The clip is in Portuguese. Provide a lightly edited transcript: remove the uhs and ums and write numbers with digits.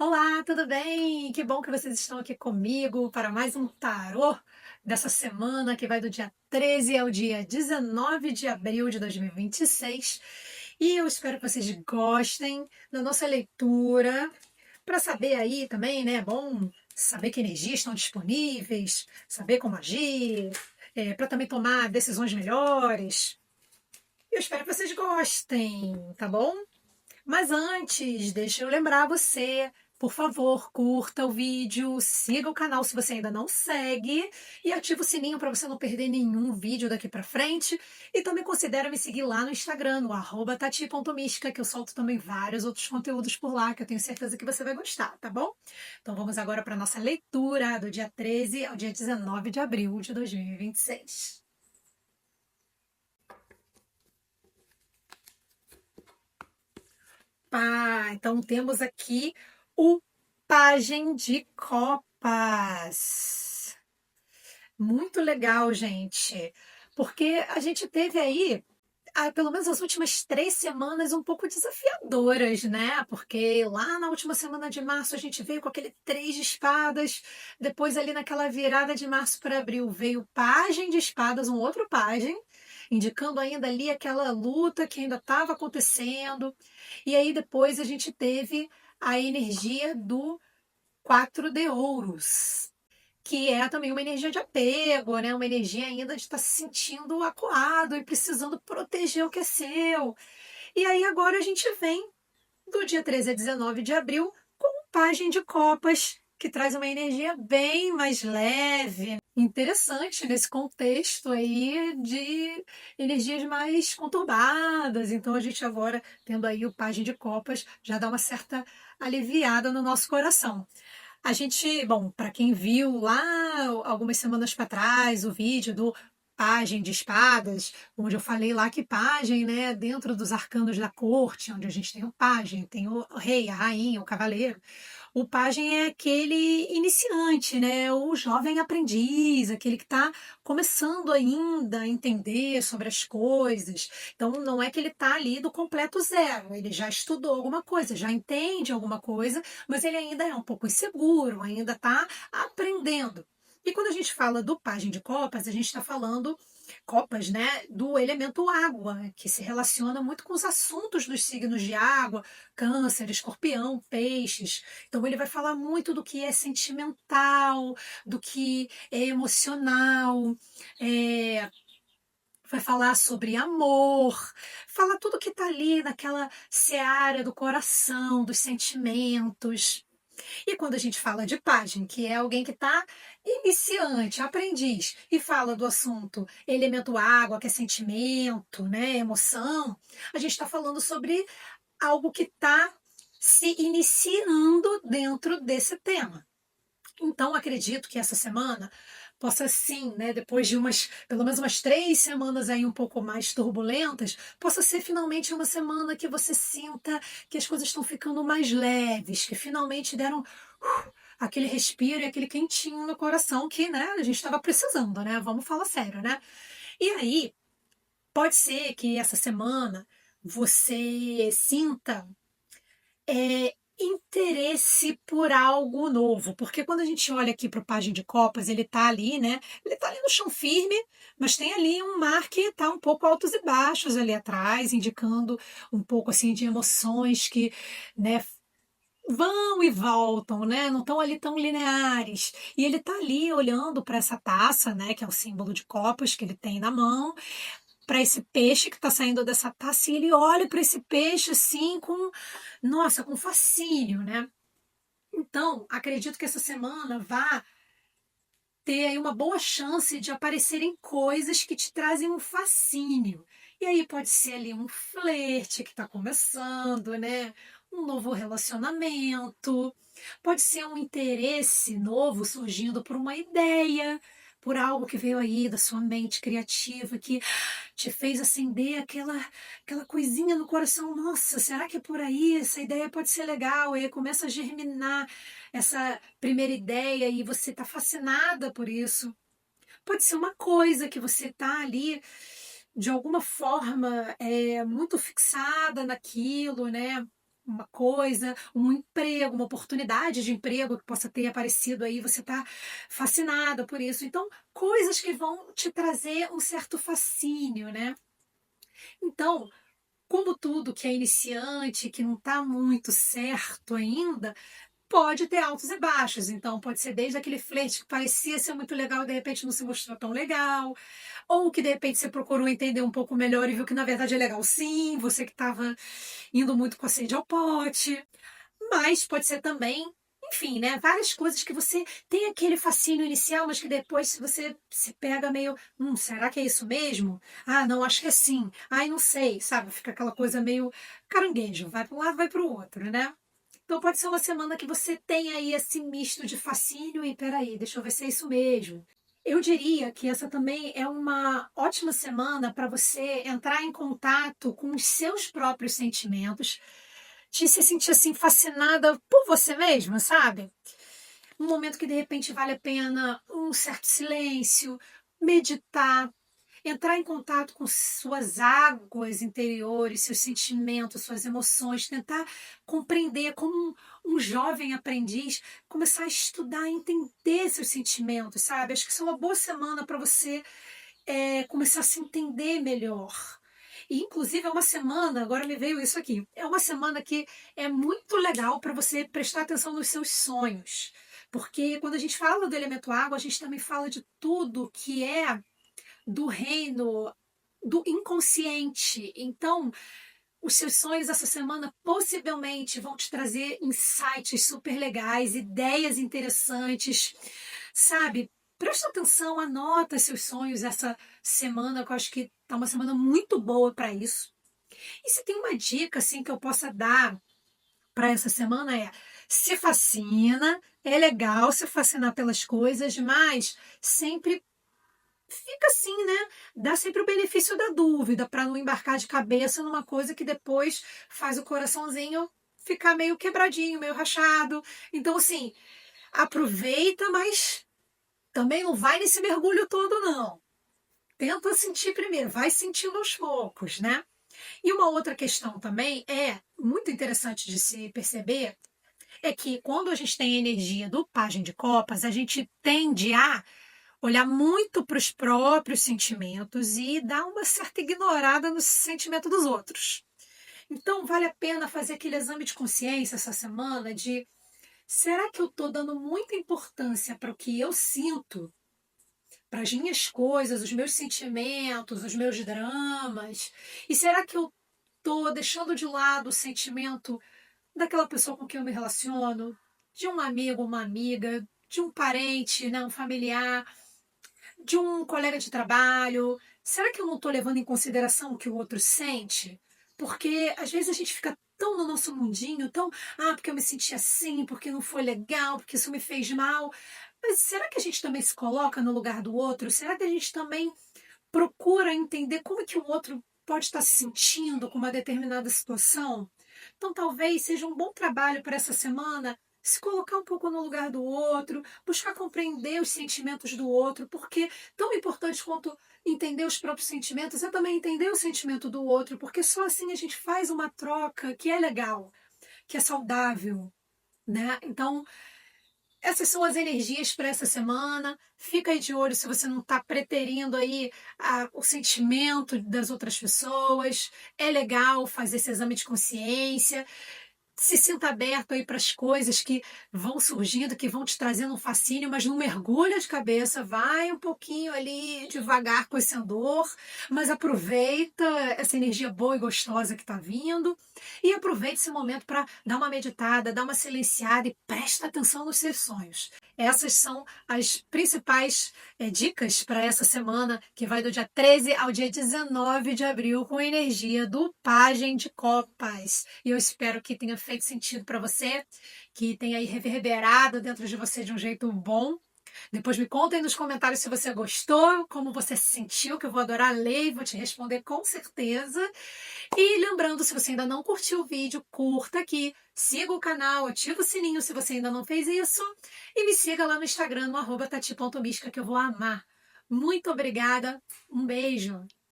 Olá, tudo bem? Que bom que vocês estão aqui comigo para mais um tarô dessa semana que vai do dia 13 ao dia 19 de abril de 2026. E eu espero que vocês gostem da nossa leitura para saber aí também, né? É bom saber que energias estão disponíveis, saber como agir, para também tomar decisões melhores. Eu espero que vocês gostem, tá bom? Mas antes, deixa eu lembrar você, por favor, curta o vídeo, siga o canal se você ainda não segue e ativa o sininho para você não perder nenhum vídeo daqui para frente. E também considere me seguir lá no Instagram, no @tati.mística, que eu solto também vários outros conteúdos por lá, que eu tenho certeza que você vai gostar, tá bom? Então vamos agora para a nossa leitura do dia 13 ao dia 19 de abril de 2026. Então temos aqui o Pajem de Copas. Muito legal, gente. Porque a gente teve aí, pelo menos as últimas 3 semanas, um pouco desafiadoras, né? Porque lá na última semana de março a gente veio com aquele 3 de espadas. Depois, ali naquela virada de março para abril, veio o Pajem de Espadas, um outro pajem, indicando ainda ali aquela luta que ainda estava acontecendo. E aí depois a gente teve a energia do 4 de ouros, que é também uma energia de apego, né? Uma energia ainda de estar se sentindo acuado e precisando proteger o que é seu. E aí agora a gente vem do dia 13 a 19 de abril com o Pajem de Copas, que traz uma energia bem mais leve, interessante nesse contexto aí de energias mais conturbadas. Então a gente agora, tendo aí o Pajem de Copas, já dá uma certa aliviada no nosso coração. A gente, bom, para quem viu lá algumas semanas para trás o vídeo do Pajem de Espadas, onde eu falei lá que pajem, né, dentro dos arcanos da corte, onde a gente tem o pajem, tem o rei, a rainha, o cavaleiro. O pajem é aquele iniciante, né, o jovem aprendiz, aquele que está começando ainda a entender sobre as coisas. Então, não é que ele está ali do completo zero, ele já estudou alguma coisa, já entende alguma coisa, mas ele ainda é um pouco inseguro, ainda está aprendendo. E quando a gente fala do pajem de copas, a gente está falando copas, né, do elemento água, que se relaciona muito com os assuntos dos signos de água, câncer, escorpião, peixes. Então ele vai falar muito do que é sentimental, do que é emocional, é, vai falar sobre amor, fala tudo que está ali naquela seara do coração, dos sentimentos. E quando a gente fala de pajem, que é alguém que está iniciante, aprendiz, e fala do assunto elemento água, que é sentimento, né, emoção, a gente está falando sobre algo que está se iniciando dentro desse tema. Então, acredito que essa semana possa sim, né, depois de pelo menos umas 3 semanas aí um pouco mais turbulentas, possa ser finalmente uma semana que você sinta que as coisas estão ficando mais leves, que finalmente deram aquele respiro e aquele quentinho no coração que, né, a gente estava precisando, né? Vamos falar sério, né? E aí, pode ser que essa semana você sinta interesse por algo novo, porque quando a gente olha aqui para o Pajem de Copas, ele está ali, né? Ele está ali no chão firme, mas tem ali um mar que está um pouco altos e baixos ali atrás, indicando um pouco assim de emoções que, né, vão e voltam, né? Não estão ali tão lineares. E ele está ali olhando para essa taça, né, que é o símbolo de copas que ele tem na mão, para esse peixe que está saindo dessa taça, e ele olha para esse peixe assim com, nossa, com fascínio, né? Então, acredito que essa semana vá ter aí uma boa chance de aparecerem coisas que te trazem um fascínio. E aí pode ser ali um flerte que está começando, né? Um novo relacionamento, pode ser um interesse novo surgindo por uma ideia, por algo que veio aí da sua mente criativa, que te fez acender aquela coisinha no coração. Nossa, será que é por aí? Essa ideia pode ser legal. E aí começa a germinar essa primeira ideia e você está fascinada por isso. Pode ser uma coisa que você está ali, de alguma forma, muito fixada naquilo, né? uma coisa, um emprego, uma oportunidade de emprego que possa ter aparecido aí, você está fascinada por isso. Então, coisas que vão te trazer um certo fascínio, né? Então, como tudo que é iniciante, que não está muito certo ainda, pode ter altos e baixos. Então, pode ser desde aquele flerte que parecia ser muito legal e de repente não se mostrou tão legal, ou que de repente você procurou entender um pouco melhor e viu que na verdade é legal sim, você que estava indo muito com a sede ao pote. Mas pode ser também, enfim, né? Várias coisas que você tem aquele fascínio inicial, mas que depois você se pega meio, será que é isso mesmo? Ah, não, acho que é sim. Ai, não sei, sabe? Fica aquela coisa meio caranguejo, vai para um lado, vai para o outro, né? Então pode ser uma semana que você tem aí esse misto de fascínio e peraí, deixa eu ver se é isso mesmo. Eu diria que essa também é uma ótima semana para você entrar em contato com os seus próprios sentimentos, de se sentir assim fascinada por você mesma, sabe? Um momento que de repente vale a pena um certo silêncio, meditar, entrar em contato com suas águas interiores, seus sentimentos, suas emoções, tentar compreender como um jovem aprendiz, começar a estudar, entender seus sentimentos, sabe? Acho que isso é uma boa semana para você começar a se entender melhor. E, inclusive, é uma semana, agora me veio isso aqui, é uma semana que é muito legal para você prestar atenção nos seus sonhos. Porque quando a gente fala do elemento água, a gente também fala de tudo que é do reino do inconsciente. Então, os seus sonhos essa semana possivelmente vão te trazer insights super legais, ideias interessantes, sabe? Presta atenção, anota seus sonhos essa semana, que eu acho que tá uma semana muito boa para isso. E se tem uma dica assim que eu possa dar para essa semana se fascina, é legal se fascinar pelas coisas, mas sempre fica assim, né? Dá sempre o benefício da dúvida para não embarcar de cabeça numa coisa que depois faz o coraçãozinho ficar meio quebradinho, meio rachado. Então, assim, aproveita, mas também não vai nesse mergulho todo, não. Tenta sentir primeiro, vai sentindo aos poucos, né? E uma outra questão também muito interessante de se perceber é que quando a gente tem a energia do Pajem de Copas, a gente tende a olhar muito para os próprios sentimentos e dar uma certa ignorada no sentimento dos outros. Então, vale a pena fazer aquele exame de consciência essa semana de será que eu estou dando muita importância para o que eu sinto, para as minhas coisas, os meus sentimentos, os meus dramas? E será que eu estou deixando de lado o sentimento daquela pessoa com quem eu me relaciono, de um amigo, uma amiga, de um parente, né, um familiar, de um colega de trabalho? Será que eu não estou levando em consideração o que o outro sente? Porque às vezes a gente fica tão no nosso mundinho, tão, porque eu me senti assim, porque não foi legal, porque isso me fez mal. Mas será que a gente também se coloca no lugar do outro? Será que a gente também procura entender como é que o outro pode estar se sentindo com uma determinada situação? Então, talvez seja um bom trabalho para essa semana se colocar um pouco no lugar do outro, buscar compreender os sentimentos do outro, porque tão importante quanto entender os próprios sentimentos é também entender o sentimento do outro, porque só assim a gente faz uma troca que é legal, que é saudável, né? Então, essas são as energias para essa semana. Fica aí de olho se você não está preterindo aí o sentimento das outras pessoas. É legal fazer esse exame de consciência. Se sinta aberto aí para as coisas que vão surgindo, que vão te trazendo um fascínio, mas não mergulha de cabeça, vai um pouquinho ali devagar com esse andor, mas aproveita essa energia boa e gostosa que está vindo e aproveite esse momento para dar uma meditada, dar uma silenciada e presta atenção nos seus sonhos. Essas são as principais dicas para essa semana, que vai do dia 13 ao dia 19 de abril, com energia do Pajem de Copas. E eu espero que tenha feito sentido para você, que tenha aí reverberado dentro de você de um jeito bom. Depois me conta aí nos comentários se você gostou, como você se sentiu, que eu vou adorar ler e vou te responder com certeza. E lembrando, se você ainda não curtiu o vídeo, curta aqui, siga o canal, ativa o sininho se você ainda não fez isso e me siga lá no Instagram, no @tati.mística, que eu vou amar. Muito obrigada, um beijo!